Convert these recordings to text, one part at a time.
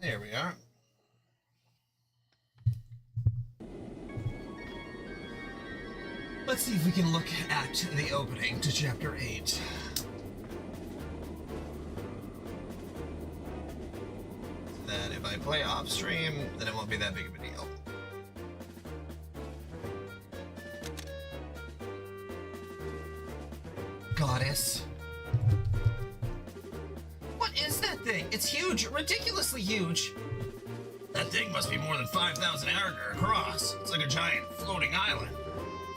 There we are. Let's see if we can look at the opening to Chapter 8. That if I play off stream, then it won't be that big of a deal. Goddess. What is that thing? It's huge, ridiculously huge. That thing must be more than 5,000 Arger across. It's like a giant floating island.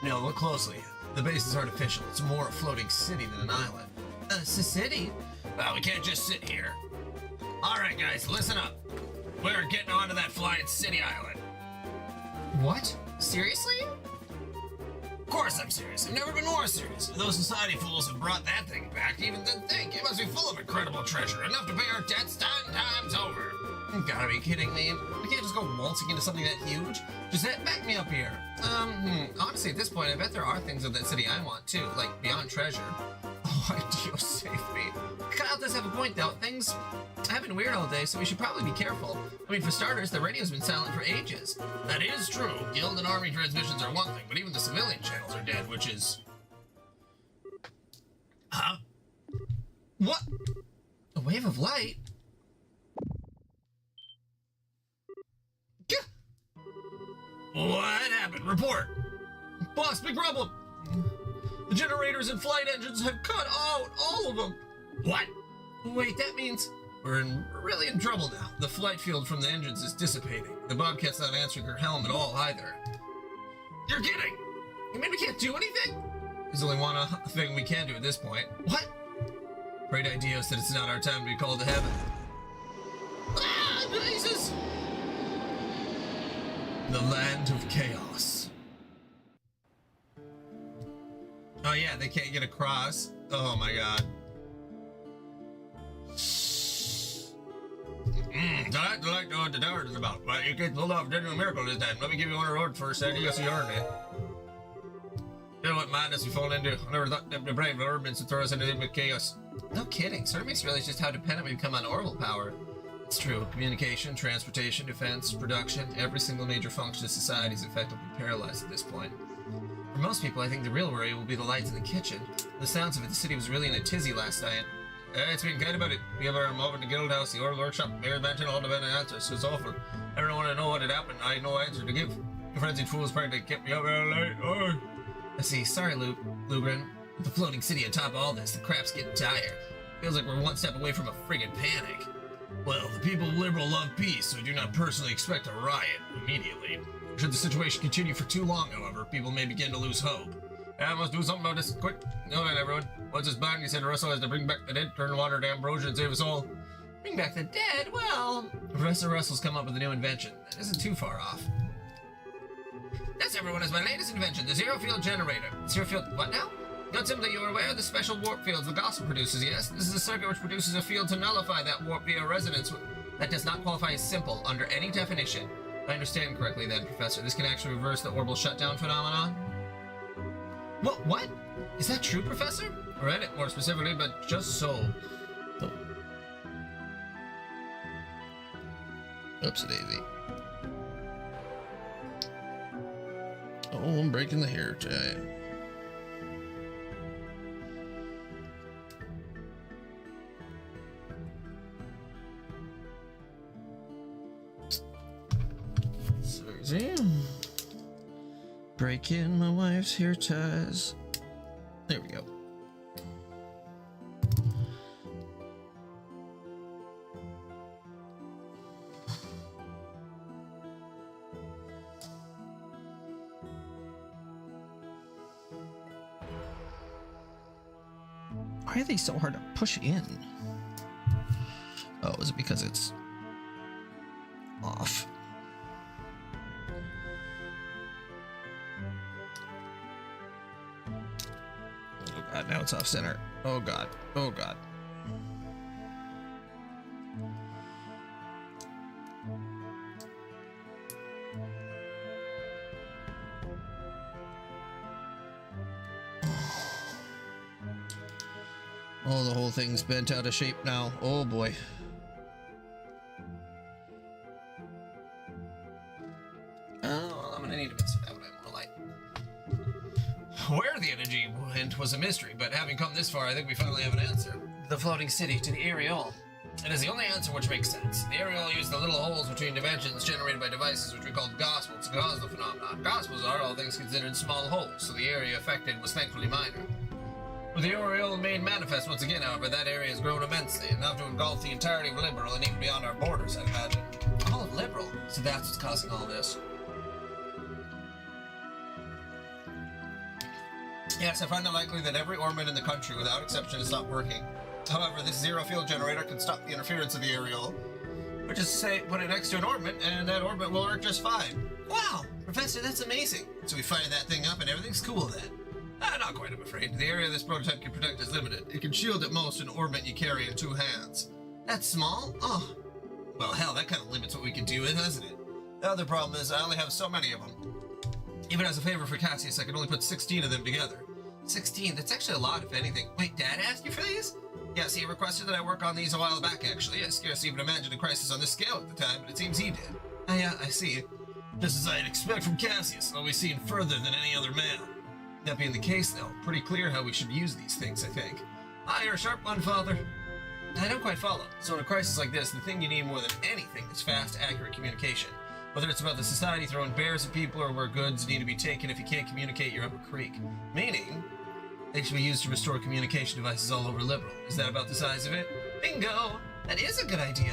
No, look closely. The base is artificial. It's more a floating city than an island. It's a city? Well, we can't just sit here. All right, guys, listen up. We're getting onto that flying city island. What? Seriously? Of course I'm serious. I've never been more serious. Those society fools have brought that thing back. Even didn't think. It must be full of incredible treasure. Enough to pay our debts 10 times over. You gotta be kidding me. We can't just go waltzing into something that huge. Gisette, back me up here. Honestly, at this point, I bet there are things of that city I want, too. Like, beyond treasure. Oh, Dio, save me. Kyle does have a point, though. Things have been weird all day, so we should probably be careful. I mean, for starters, the radio's been silent for ages. That is true. Guild and Army transmissions are one thing, but even the civilian channels are dead, which is... Huh? What? A wave of light? What happened? Report! Boss, big problem! The generators and flight engines have cut out, all of them! What? Wait, that means we're really in trouble now. The flight field from the engines is dissipating. The Bobcat's not answering her helm at all, either. You're kidding! You mean we can't do anything? There's only one thing we can do at this point. What? Great idea said it's not our time to be called to heaven. Ah, Jesus! The land of chaos. Oh yeah, they can't get across. Oh my god. I'd like to know what the tower is about. Well, you can pull off genuine miracle this time. Let me give you one reward first, and you see earned it. You know what madness we fall into? I never thought them to brave the Urbans to throw us into the chaos. No kidding. Sort of makes you realize just how dependent we've become on Orbital power. It's true. Communication, transportation, defense, production, every single major function of society is effectively paralyzed at this point. For most people, I think the real worry will be the lights in the kitchen. The sounds of it, the city was really in a tizzy last night. It's been kind about it. We have our mob in the guild house, the Orbital workshop, Mayor's mansion, all dependent answers. It's awful. I don't want to know what had happened. I had no answer to give. The frenzied fools practically kept me up all night. Oh. I see. Sorry, Lugren. With the floating city atop all this, the crap's getting dire. Feels like we're one step away from a friggin' panic. Well, the people of Liberal love peace, so I do not personally expect a riot immediately. Should the situation continue for too long, however, people may begin to lose hope. I must do something about this quick. No, then, everyone. Once it's back, he said Russell has to bring back the dead, turn the water to ambrosia, and save us all. Bring back the dead? Well, Professor Russell's come up with a new invention. That isn't too far off. This, everyone, is my latest invention, the Zero Field Generator. Zero Field... what now? Not simply, you are aware of the special warp fields the gospel produces, yes? This is a circuit which produces a field to nullify that warp via resonance that does not qualify as simple under any definition. If I understand correctly then, Professor, this can actually reverse the orbital shutdown phenomenon? What? Is that true, Professor? I read it more specifically, but just so. Oh. Oopsie-daisy. Oh, I'm breaking the hair tie. Breaking my wife's hair ties. There we go. Why are they so hard to push in? Oh, is it because it's off? Now it's off center. Oh god. Oh god. Oh, the whole thing's bent out of shape now. Oh boy. Oh, well, I'm gonna need to mess with that one more light. Where the energy went was a mystery, but having come this far, I think we finally have an answer. The floating city to the Areole. It is the only answer which makes sense. The Areole used the little holes between dimensions generated by devices which we call gospels to cause the phenomenon. Gospels are, all things considered, small holes, so the area affected was thankfully minor. With the Areole made manifest once again, however, that area has grown immensely, enough to engulf the entirety of Liberal and even beyond our borders, I'd imagine. All of Liberal? So that's what's causing all this. Yes, I find it likely that every orbit in the country, without exception, has stopped working. However, this zero field generator can stop the interference of the Areole, which is to say, put it next to an orbit, and that orbit will work just fine. Wow, Professor, that's amazing. So we fire that thing up and everything's cool then. Not quite, I'm afraid. The area this prototype can protect is limited. It can shield at most an orbit you carry in 2 hands. That's small? Oh. Well, hell, that kind of limits what we can do with, doesn't it? The other problem is I only have so many of them. Even as a favor for Cassius, I can only put 16 of them together. 16? That's actually a lot, if anything. Wait, Dad asked you for these? Yes, he requested that I work on these a while back, actually. I scarcely even imagined a crisis on this scale at the time, but it seems he did. I see. Just as I'd expect from Cassius, always seen further than any other man. That being the case, though, pretty clear how we should use these things, I think. You're a sharp one, Father. I don't quite follow. So in a crisis like this, the thing you need more than anything is fast, accurate communication. Whether it's about the society throwing bears at people or where goods need to be taken if you can't communicate, you're up a creek. Meaning, they should be used to restore communication devices all over Liberal. Is that about the size of it? Bingo! That is a good idea.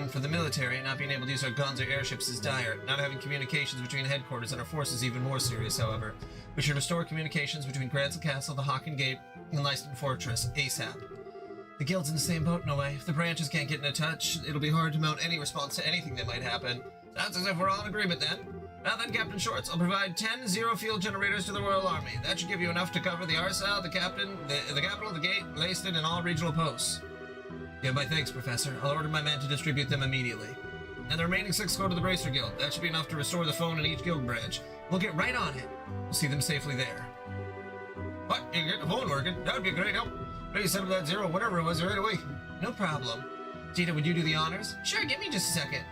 For the military, not being able to use our guns or airships is dire. Not having communications between headquarters and our forces is even more serious, however. We should restore communications between Gransel Castle, the Hawken Gate, and Lyston Fortress, ASAP. The Guild's in the same boat, no way. If the branches can't get in touch, it'll be hard to mount any response to anything that might happen. Sounds as if we're all in agreement then. Now then, Captain Shorts, I'll provide 10 zero-field generators to the Royal Army. That should give you enough to cover the Arsal, the capital, the gate, Leiston, and all regional posts. You have my thanks, Professor. I'll order my men to distribute them immediately. And the remaining 6 go to the Bracer Guild. That should be enough to restore the phone in each guild branch. We'll get right on it. We'll see them safely there. What? You can get the phone working? That would be a great help. Please set up that zero, whatever it was, right away. No problem. Gita, would you do the honors? Sure, give me just a second.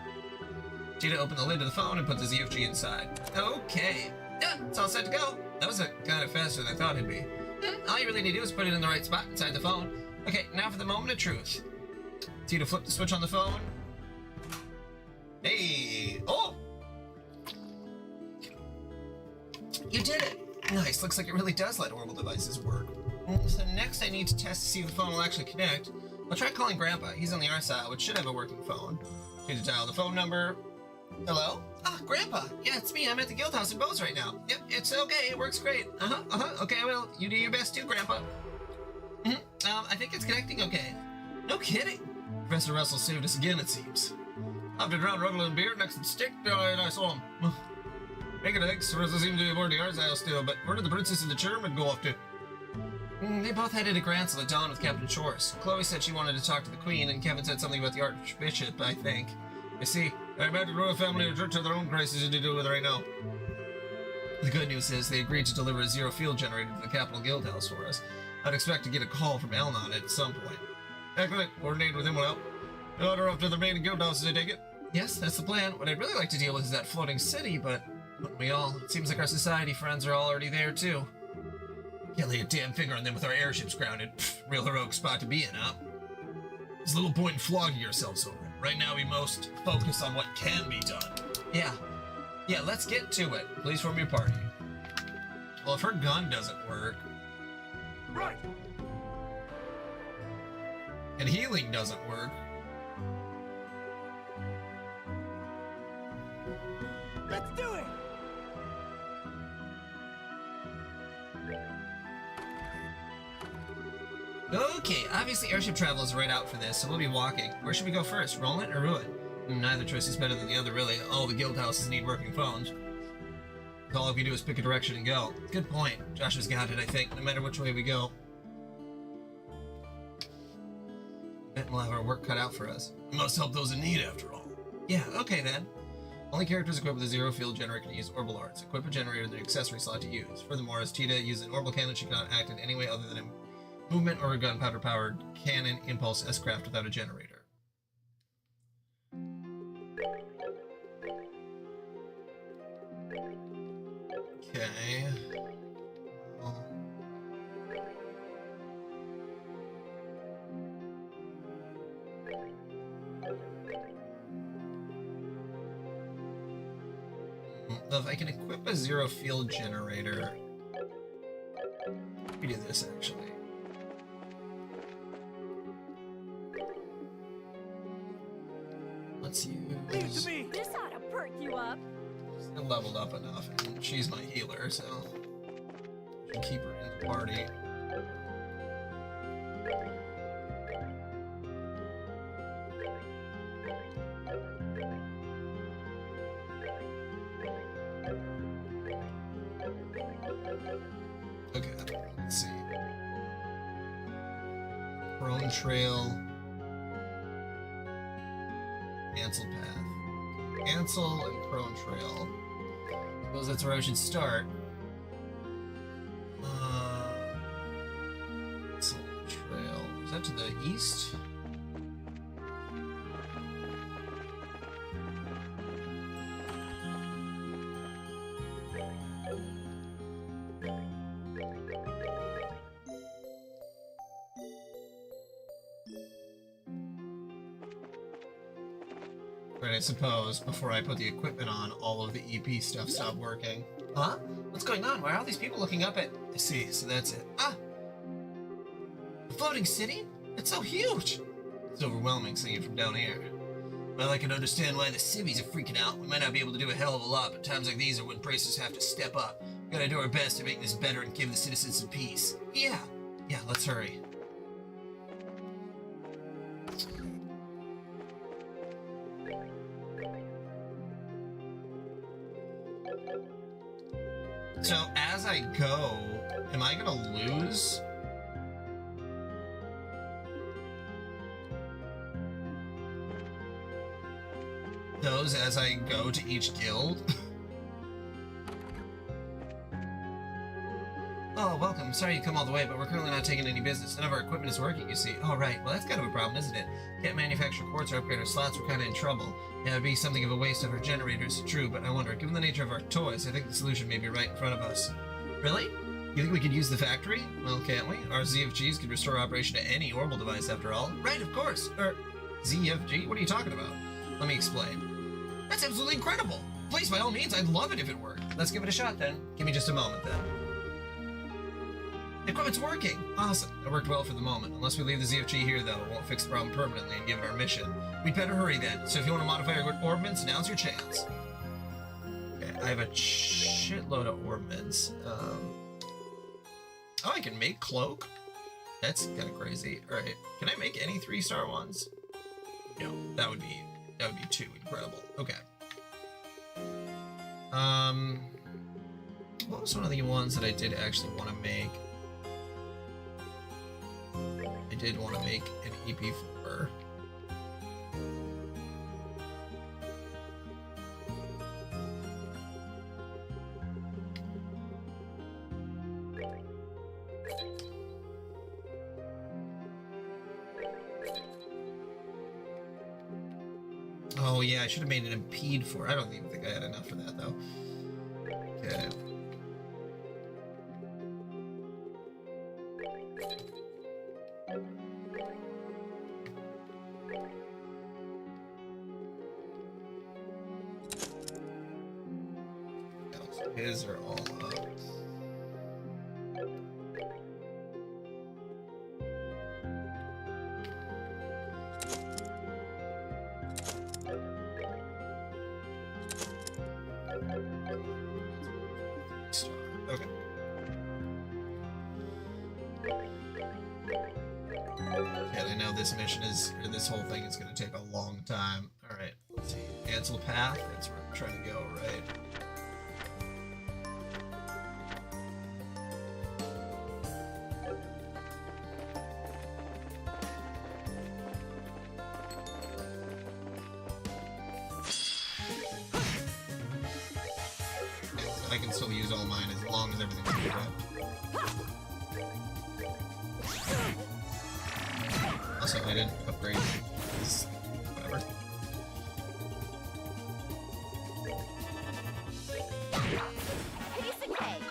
Gita opened the lid of the phone and put the ZFG inside. Okay. Yeah, it's all set to go. That was kind of faster than I thought it'd be. All you really need to do is put it in the right spot inside the phone. Okay, now for the moment of truth. Tita flipped the switch on the phone. Hey! Oh! You did it! Nice, looks like it really does let orbital devices work. So next I need to test to see if the phone will actually connect. I'll try calling Grandpa. He's on the Arsal, which should have a working phone. Need to dial the phone number. Hello? Grandpa. Yeah, it's me. I'm at the guild house in Bose right now. Yep, it's okay. It works great. Okay, well, you do your best too, Grandpa. I think it's connecting okay. No kidding. Professor Russell saved us again, it seems. After drowned Ruddle and Beer next to the stick, and I saw him. Making thanks, Russell seemed to be aboard the Arsal still, but where did the princess and the chairman go off to? They both headed to Gransel at dawn with Captain Shores. Chloe said she wanted to talk to the Queen, and Kevin said something about the Archbishop, I think. You see, I imagine the royal family and church have their own crises to deal with right now. The good news is they agreed to deliver a zero-field generator to the Capital Guild House for us. I'd expect to get a call from Elnon at some point. Excellent. Coordinate with him will help. You'll order off to the remaining guild houses, I take it? Yes, that's the plan. What I'd really like to deal with is that floating city, but wouldn't we all? It seems like our society friends are all already there, too. Can't lay a damn finger on them with our airships grounded. Pfft, real heroic spot to be in, huh? There's little point in flogging yourselves over it. Right now, we most focus on what can be done. Yeah, let's get to it. Please form your party. Well, if her gun doesn't work... Right! And healing doesn't work... Let's do it! Okay, obviously airship travel is right out for this, so we'll be walking. Where should we go first, Roland or Ruin? Neither choice is better than the other, really. All the guild houses need working phones. All we do is pick a direction and go. Good point. Josh has got it, I think, no matter which way we go. Bet we'll have our work cut out for us. We must help those in need, after all. Yeah, okay then. Only characters equipped with a zero-field generator can use orbital arts. Equip a generator in the accessory slot to use. Furthermore, as Tita uses an orbital cannon, she cannot act in any way other than in movement or a gunpowder-powered cannon impulse S-craft without a generator. Well, if I can equip a zero field generator, we do this actually. Let's Leave it use. to me. This ought to perk you up. I leveled up enough, and she's my healer, so I should keep her in the party. Okay, let's see. Prone Trail. Ansel Path. Ansel and Prone Trail. Suppose that's where I should start. Ansel Trail. Is that to the east? Right, I suppose, before I put the equipment on, all of the EP stuff stopped working. Huh? What's going on? Why are all these people looking up at... I see, so that's it. Ah! A floating city? It's so huge! It's overwhelming seeing it from down here. Well, I can understand why the civvies are freaking out. We might not be able to do a hell of a lot, but times like these are when praesters have to step up. We gotta do our best to make this better and give the citizens some peace. Yeah, let's hurry. So as I go, am I gonna lose? Those as I go to each guild? Oh, welcome. Sorry you come all the way, but we're currently not taking any business. None of our equipment is working, you see. Oh, right. Well, that's kind of a problem, isn't it? Can't manufacture quartz or upgrade our slots. We're kind of in trouble. Yeah, it'd be something of a waste of our generators. True, but I wonder, given the nature of our toys, I think the solution may be right in front of us. Really? You think we could use the factory? Well, can't we? Our ZFGs could restore operation to any orbital device, after all. Right, of course. ZFG? What are you talking about? Let me explain. That's absolutely incredible. Please, by all means, I'd love it if it worked. Let's give it a shot, then. Give me just a moment, then. The equipment's working! Awesome. It worked well for the moment. Unless we leave the ZFG here, though, it won't fix the problem permanently and give it our mission. We'd better hurry, then. So if you want to modify your ordnance, now's your chance. Okay, I have a shitload of ordnance. Oh, I can make cloak? That's kind of crazy. Alright, can I make any 3-star ones? No, that would be too incredible. Okay. What was one of the ones that I did actually want to make? I did want to make an EP4. Oh yeah, I should have made an impede for. I don't even think I had enough for that though. Okay. His are all up. Okay. And I know this mission is, or this whole thing is going to take a long time. All right, let's see. Ansel Path, that's where I'm trying to go, right? I can still use all mine as long as everything's good up. Also, I didn't upgrade this. Whatever. Piece of cake.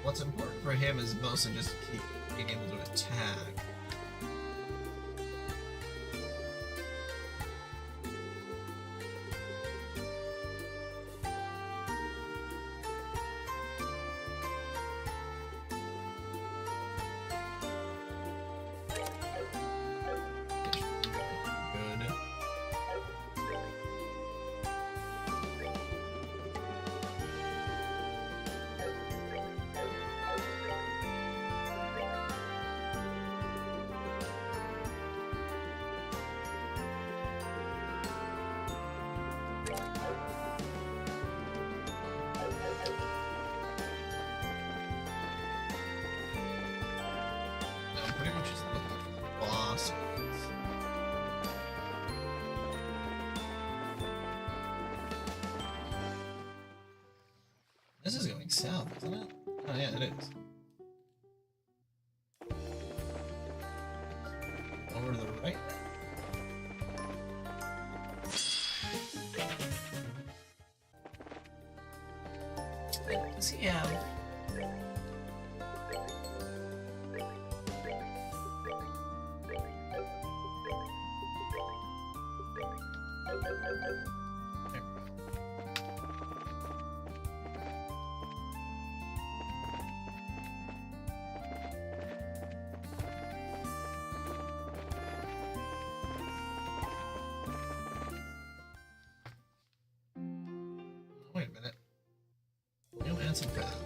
What's important for him is mostly just to keep being able to attack. Good. I'm pretty much just looking for bosses. This is going south, isn't it? Oh yeah, it is. Over to the right. Does he have? Wait a minute. New answer path.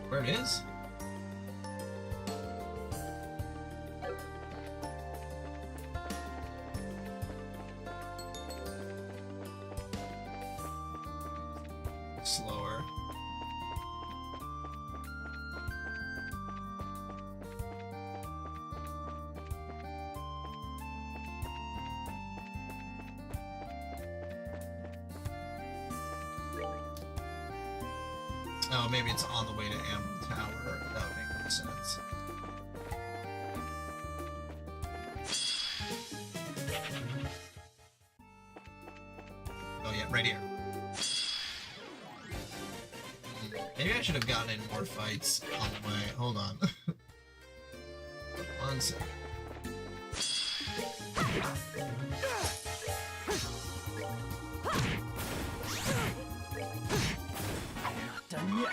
Where it is? Slower. Oh, maybe it's on the way to Amber Tower. That would make more sense. Oh yeah, right here. Maybe I should have gotten in more fights on the way. Hold on. 1 second. Done yet.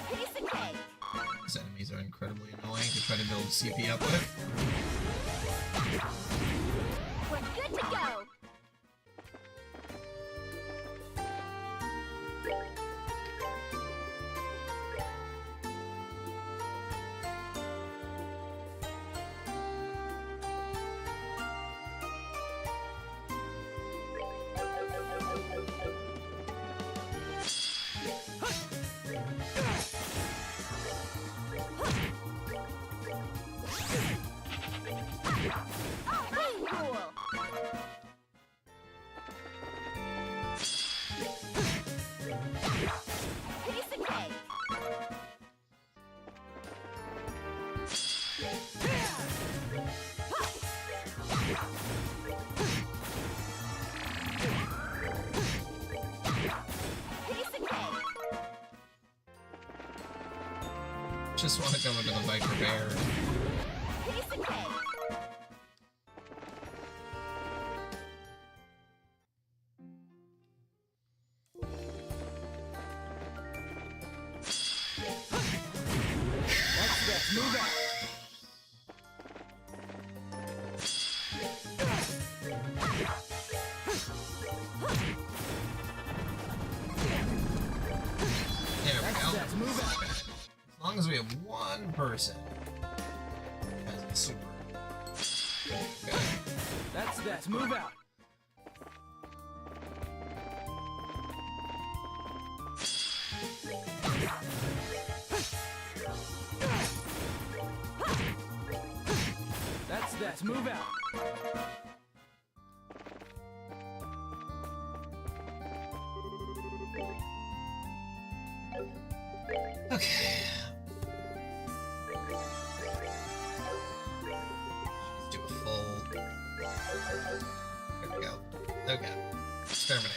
Piece of cake. These enemies are incredibly annoying to try to build CP up with. We're good to go. Cool. Piece of cake. Piece of cake. Just want to go into the Viper Bear. Piece of cake. Let's move out. There we go. Let's move out. As long as we have one person as a super. Okay. That's move out. move out. Okay. Let's do a full. There we go. Okay. Exterminate.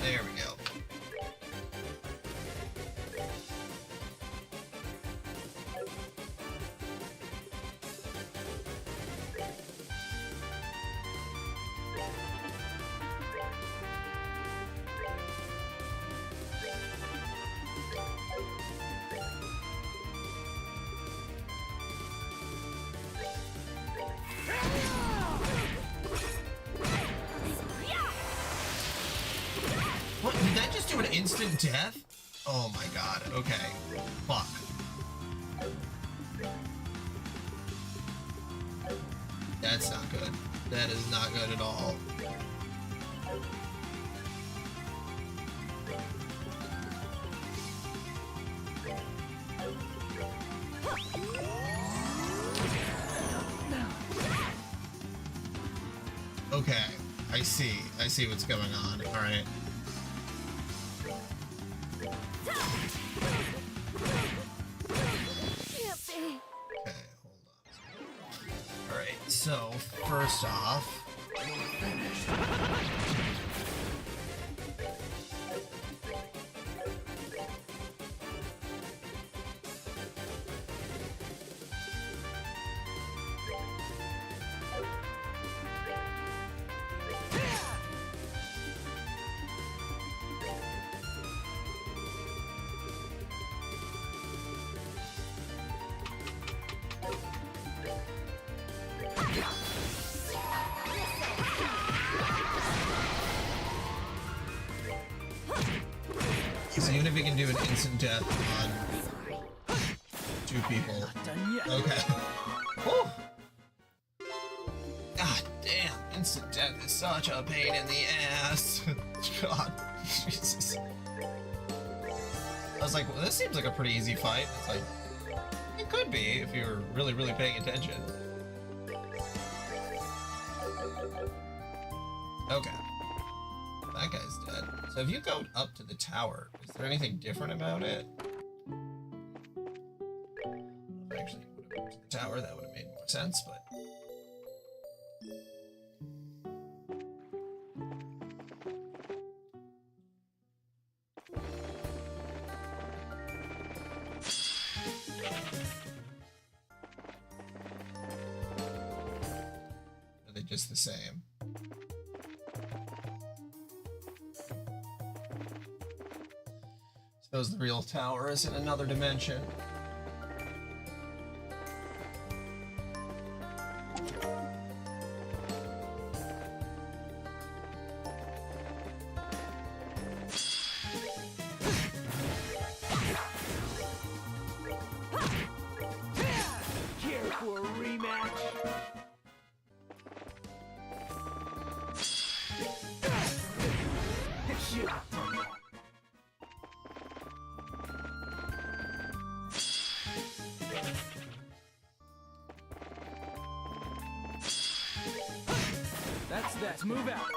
There we go. What? Did that just do an instant death? Oh my god. Okay. Fuck. That's not good. That is not good at all. Okay. I see. I see what's going on. Alright. Can't be. Okay, hold on. Alright, so first off. So even if you can do an instant death on two people. Not done yet. Okay. Whew. God damn, instant death is such a pain in the ass. God, Jesus. I was like, well, this seems like a pretty easy fight. It's like, it could be if you're really, really paying attention. Okay. That guy's dead. So if you go up to the tower, is there anything different about it? If I actually would have gone to the tower, that would have made more sense, but... Are they just the same? Suppose the real tower is in another dimension. Here for a rematch. Shoot. That's that. Move out.